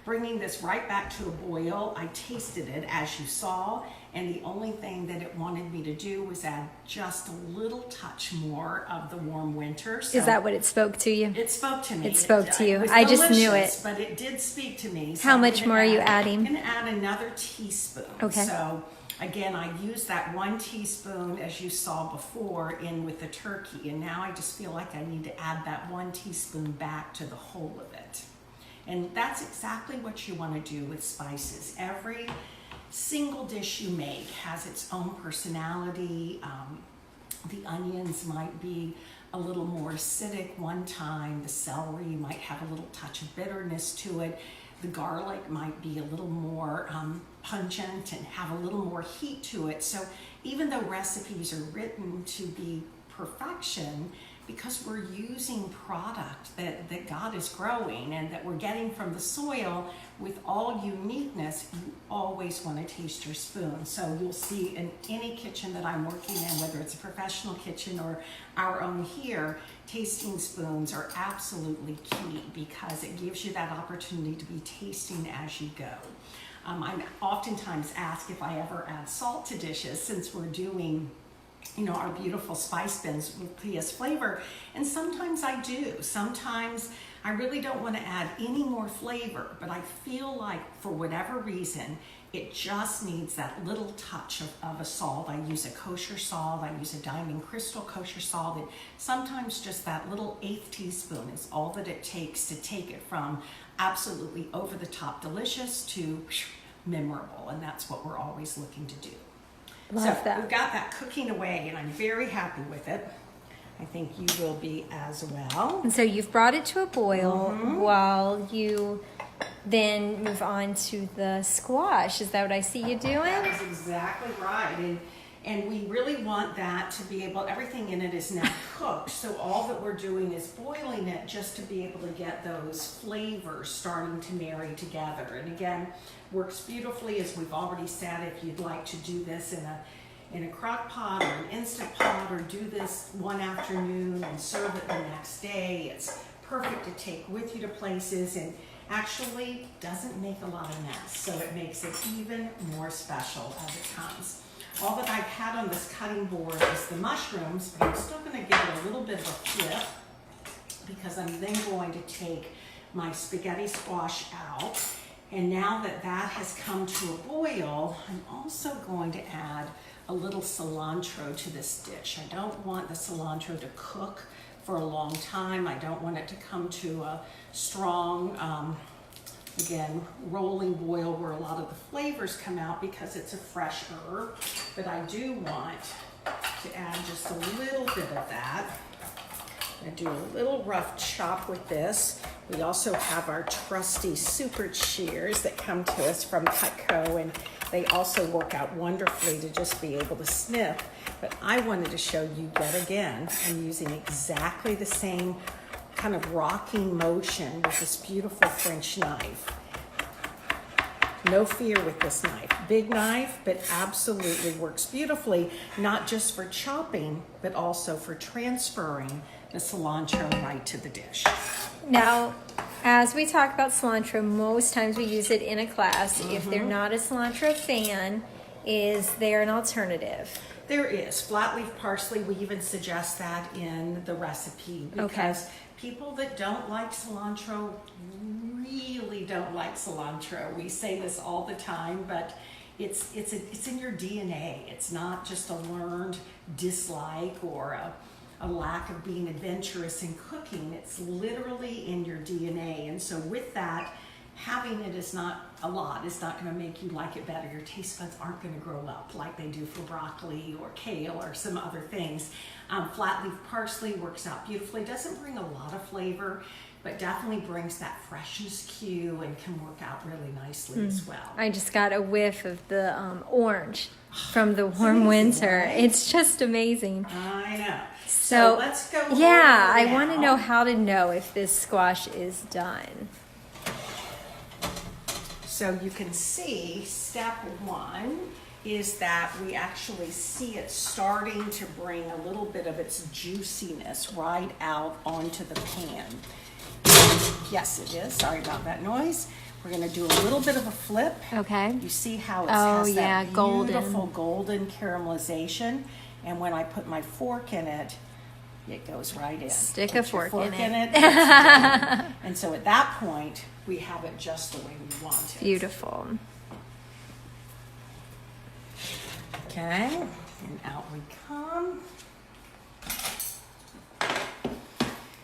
Bringing this right back to a boil, I tasted it as you saw, and the only thing that it wanted me to do was add just a little touch more of the warm winter. So is that what it spoke to you? it spoke to me. It spoke to you. It was I just knew delicious, it. but it did speak to me. So How I'm much gonna more are you add- adding? I'm going to add another teaspoon. Okay. So again, I used that 1 teaspoon, as you saw before, in with the turkey, and now I just feel like I need to add that 1 teaspoon back to the whole of it. And that's exactly what you want to do with spices. Every single dish you make has its own personality. The onions might be a little more acidic one time. The celery might have a little touch of bitterness to it. The garlic might be a little more pungent and have a little more heat to it. So even though recipes are written to be perfection, because we're using product that God is growing and that we're getting from the soil with all uniqueness, you always want to taste your spoon. So you'll see in any kitchen that I'm working in, whether it's a professional kitchen or our own here, tasting spoons are absolutely key because it gives you that opportunity to be tasting as you go. I'm oftentimes asked if I ever add salt to dishes since we're doing our beautiful spice bins with PS flavor. And sometimes I do. Sometimes I really don't want to add any more flavor, but I feel like for whatever reason, it just needs that little touch of a salt. I use a kosher salt. I use a diamond crystal kosher salt. And sometimes just that little 1/8 teaspoon is all that it takes to take it from absolutely over the top delicious to memorable. And that's what we're always looking to do. Love So that. we've got that cooking away, and I'm very happy with it. I think you will be as well. And so you've brought it to a boil while you then move on to the squash. Is that what I see you doing? That is exactly right. And we really want that to be able, everything in it is now cooked. So all that we're doing is boiling it just to be able to get those flavors starting to marry together. And again, works beautifully, as we've already said. If you'd like to do this in a crock pot or an Instant Pot, or do this one afternoon and serve it the next day, it's perfect to take with you to places, and actually doesn't make a lot of mess. So it makes it even more special as it comes. All that I've had on this cutting board is the mushrooms, but I'm still going to give it a little bit of a flip because I'm then going to take my spaghetti squash out. And now that that has come to a boil, I'm also going to add a little cilantro to this dish. I don't want the cilantro to cook for a long time. I don't want it to come to a strong, again, rolling boil where a lot of the flavors come out because it's a fresh herb. But I do want to add just a little bit of that. I'm going to do a little rough chop with this. We also have our trusty super shears that come to us from Cutco, and they also work out wonderfully to just be able to snip. But I wanted to show you yet again, I'm using exactly the same kind of rocking motion with this beautiful French knife. No fear with this knife. Big knife, but absolutely works beautifully, not just for chopping, but also for transferring the cilantro right to the dish. Now, as we talk about cilantro, most times we use it in a class. If they're not a cilantro fan, is there an alternative? There is. Flat leaf parsley, we even suggest that in the recipe because people that don't like cilantro really don't like cilantro. We say this all the time, but it's in your DNA. It's not just a learned dislike or a lack of being adventurous in cooking. It's literally in your DNA. And so with that, having it is not a lot. It's not going to make you like it better. Your taste buds aren't going to grow up like they do for broccoli or kale or some other things. Flat leaf parsley works out beautifully. Doesn't bring a lot of flavor, but definitely brings that freshness cue and can work out really nicely as well. I just got a whiff of the orange from the warm winter. Right? It's just amazing. I know. So let's go. Yeah, I now. want to know how to know if this squash is done. So you can see step one is that we actually see it starting to bring a little bit of its juiciness right out onto the pan. Yes, it is. Sorry about that noise. We're going to do a little bit of a flip. Okay. You see how it Oh, has yeah, that golden. beautiful golden caramelization. And when I put my fork in it, it goes right in. Stick Put a your fork in it. it's done. And so at that point, we have it just the way we want it. Beautiful. Okay, and out we come.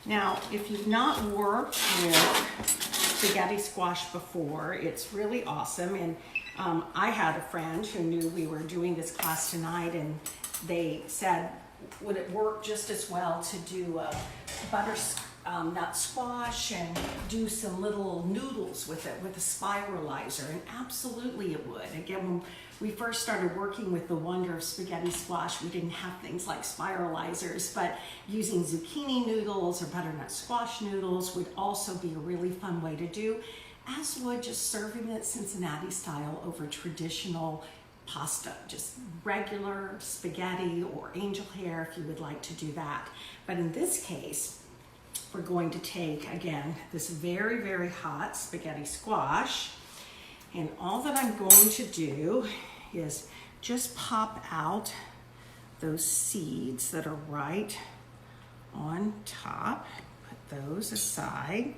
Now, if you've not worked with spaghetti squash before, it's really awesome. And I had a friend who knew we were doing this class tonight, and they said, would it work just as well to do a butternut squash and do some little noodles with it with a spiralizer? And absolutely it would. Again, when we first started working with the wonder of spaghetti squash, we didn't have things like spiralizers, but using zucchini noodles or butternut squash noodles would also be a really fun way to do, as would just serving it Cincinnati style over traditional pasta, just regular spaghetti or angel hair if you would like to do that. But in this case, we're going to take, again, this very, very hot spaghetti squash, and all that I'm going to do is just pop out those seeds that are right on top. Put those aside.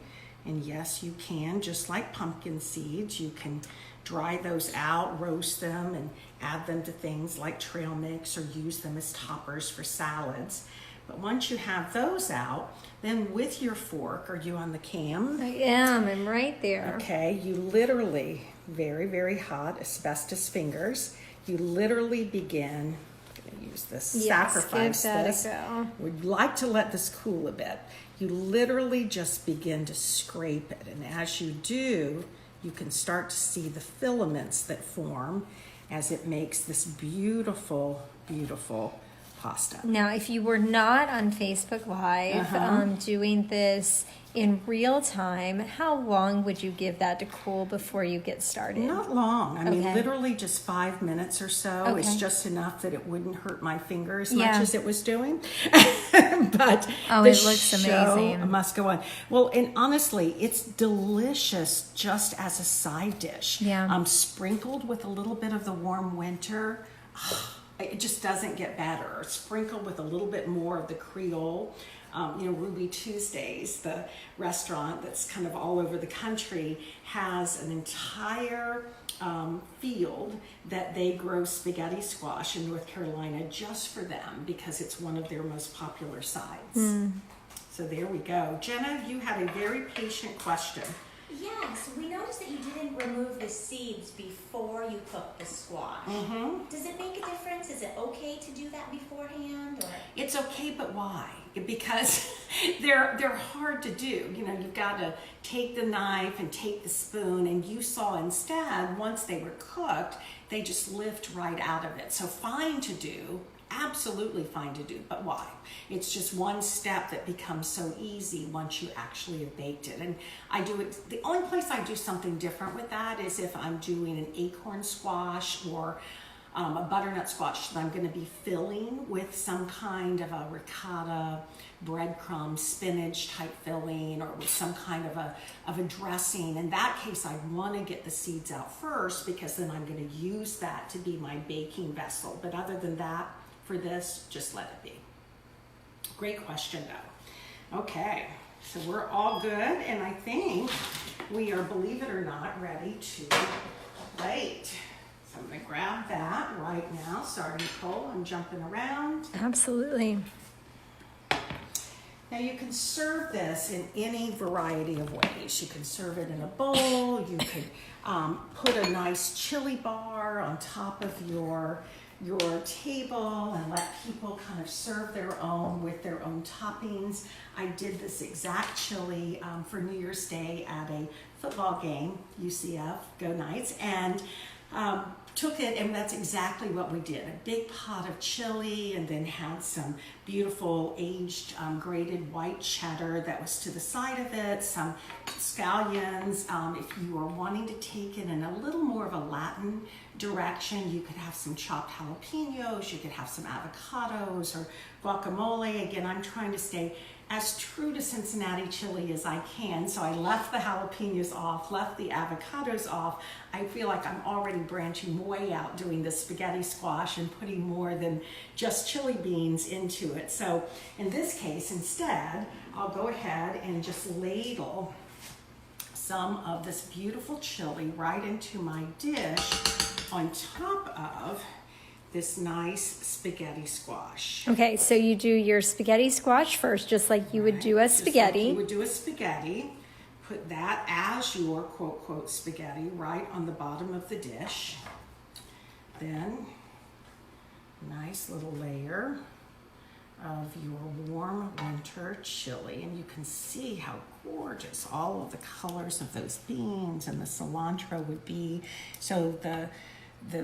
And yes, you can, just like pumpkin seeds, you can dry those out, roast them, and add them to things like trail mix or use them as toppers for salads. But once you have those out, then with your fork, are you on the cam? I am. I'm right there. Okay, you literally, very, very hot, asbestos fingers, you literally begin, I'm going to use this, Yes, sacrifice give that this. a go. We'd like to let this cool a bit. You literally just begin to scrape it, and as you do, you can start to see the filaments that form as it makes this beautiful, beautiful pasta. Now, if you were not on Facebook Live doing this in real time, how long would you give that to cool before you get started? Not long. I mean, Okay. literally just 5 minutes or so. It's Okay. just enough that it wouldn't hurt my finger as Yeah. much as it was doing. But Oh, the it looks show amazing. must go on. Well, and honestly, it's delicious just as a side dish. Yeah. Sprinkled with a little bit of the warm winter. It just doesn't get better. Sprinkled with a little bit more of the Creole. Ruby Tuesdays, the restaurant that's kind of all over the country, has an entire field that they grow spaghetti squash in North Carolina just for them because it's one of their most popular sides. So there we go. Jenna, you had a very patient question. Yes, we noticed that you didn't remove the seeds before you cooked the squash. Does it make a difference? Is it okay to do that beforehand? Or? It's okay, but why? Because they're hard to do. You've got to take the knife and take the spoon, and you saw instead, once they were cooked, they just lift right out of it. So fine to do, absolutely fine to do, but why? It's just one step that becomes so easy once you actually have baked it. And I do it, the only place I do something different with that is if I'm doing an acorn squash or a butternut squash that I'm going to be filling with some kind of a ricotta, breadcrumb, spinach type filling, or with some kind of a dressing. In that case, I want to get the seeds out first because then I'm going to use that to be my baking vessel. But other than that, for this, just let it be. Great question though. Okay, so we're all good, and I think we are, believe it or not, ready to plate. So I'm gonna grab that right now. Sorry, Nicole, I'm jumping around. Absolutely. Now you can serve this in any variety of ways. You can serve it in a bowl. You could put a nice chili bar on top of your table and let people kind of serve their own with their own toppings. I did this exact chili for New Year's Day at a football game, UCF, go Knights, and took it, and that's exactly what we did. A big pot of chili, and then had some beautiful aged grated white cheddar that was to the side of it, some scallions. If you are wanting to take it in a little more of a Latin direction, you could have some chopped jalapenos, you could have some avocados or guacamole. Again, I'm trying to stay as true to Cincinnati chili as I can, so I left the jalapenos off, left the avocados off. I feel like I'm already branching way out doing the spaghetti squash and putting more than just chili beans into it. So in this case, instead, I'll go ahead and just ladle some of this beautiful chili right into my dish on top of this nice spaghetti squash. Okay, so you do your spaghetti squash first, just like you would do a spaghetti. Just like you would do a spaghetti. Put that as your quote, quote, spaghetti right on the bottom of the dish. Then, nice little layer of your warm winter chili. And you can see how gorgeous all of the colors of those beans and the cilantro would be. So the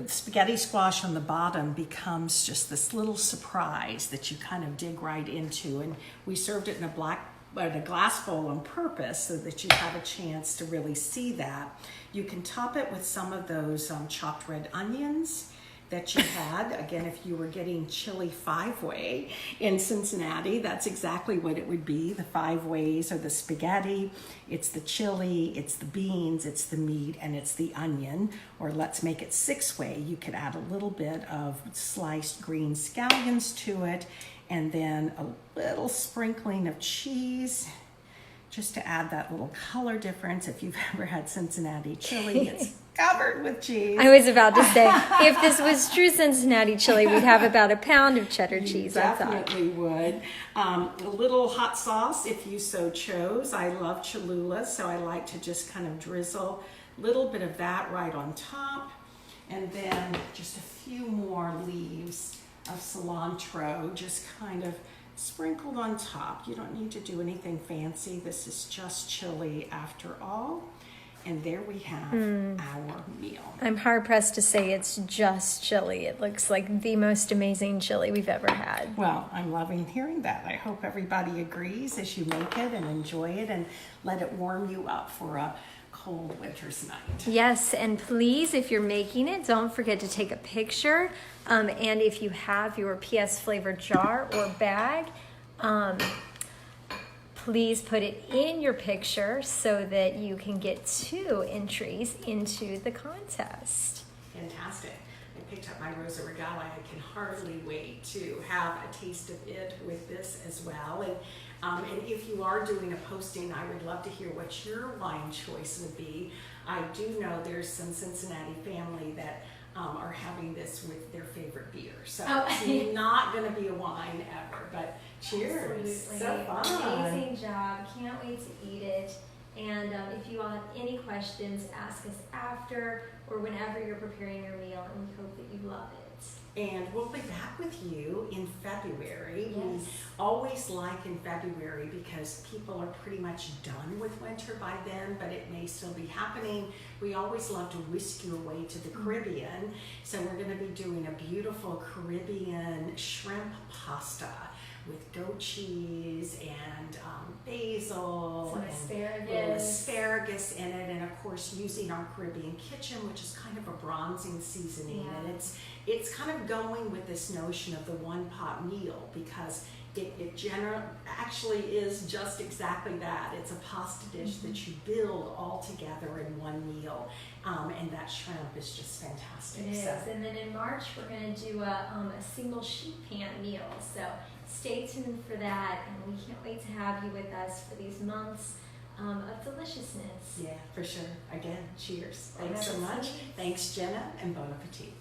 spaghetti squash on the bottom becomes just this little surprise that you kind of dig right into. And we served it in a glass bowl on purpose so that you have a chance to really see that. You can top it with some of those chopped red onions that you had. Again, if you were getting chili 5-way in Cincinnati, that's exactly what it would be. The 5 ways are the spaghetti, it's the chili, it's the beans, it's the meat, and it's the onion. Or let's make it 6-way. You could add a little bit of sliced green scallions to it, and then a little sprinkling of cheese, just to add that little color difference. If you've ever had Cincinnati chili, it's covered with cheese. I was about to say, if this was true Cincinnati chili, we'd have about a pound of cheddar cheese. Definitely would. A little hot sauce if you so chose. I love Cholula, so I like to just kind of drizzle a little bit of that right on top. And then just a few more leaves of cilantro, just kind of sprinkled on top. You don't need to do anything fancy. This is just chili after all. And there we have our meal. I'm hard pressed to say it's just chili. It looks like the most amazing chili we've ever had. Well, I'm loving hearing that. I hope everybody agrees as you make it and enjoy it and let it warm you up for a cold winter's night. Yes, and please, if you're making it, don't forget to take a picture. And if you have your PS flavored jar or bag, please put it in your picture so that you can get 2 entries into the contest. Fantastic. I picked up my Rosa Regala. I can hardly wait to have a taste of it with this as well. And if you are doing a posting, I would love to hear what your wine choice would be. I do know there's some Cincinnati family that are having this with their favorite beer. So it's not going to be a wine ever, but cheers. Absolutely. So fun. Amazing job. Can't wait to eat it. And if you all have any questions, ask us after or whenever you're preparing your meal, and we hope that you love it. And we'll be back with you in February. Yes. We always like in February because people are pretty much done with winter by then, but it may still be happening. We always love to whisk you away to the Caribbean. So we're going to be doing a beautiful Caribbean shrimp pasta with goat cheese and basil Some and little asparagus in it, and of course using our Caribbean kitchen, which is kind of a bronzing seasoning. Yeah. And it's kind of going with this notion of the one pot meal, because it actually is just exactly that. It's a pasta dish that you build all together in one meal, and that shrimp is just fantastic. It is. And then in March we're going to do a single sheet pan meal. So stay tuned for that, and we can't wait to have you with us for these months of deliciousness. Yeah, for sure. Again, cheers. Bon Thanks so much. appetit. Thanks, Jenna, and bon appetit.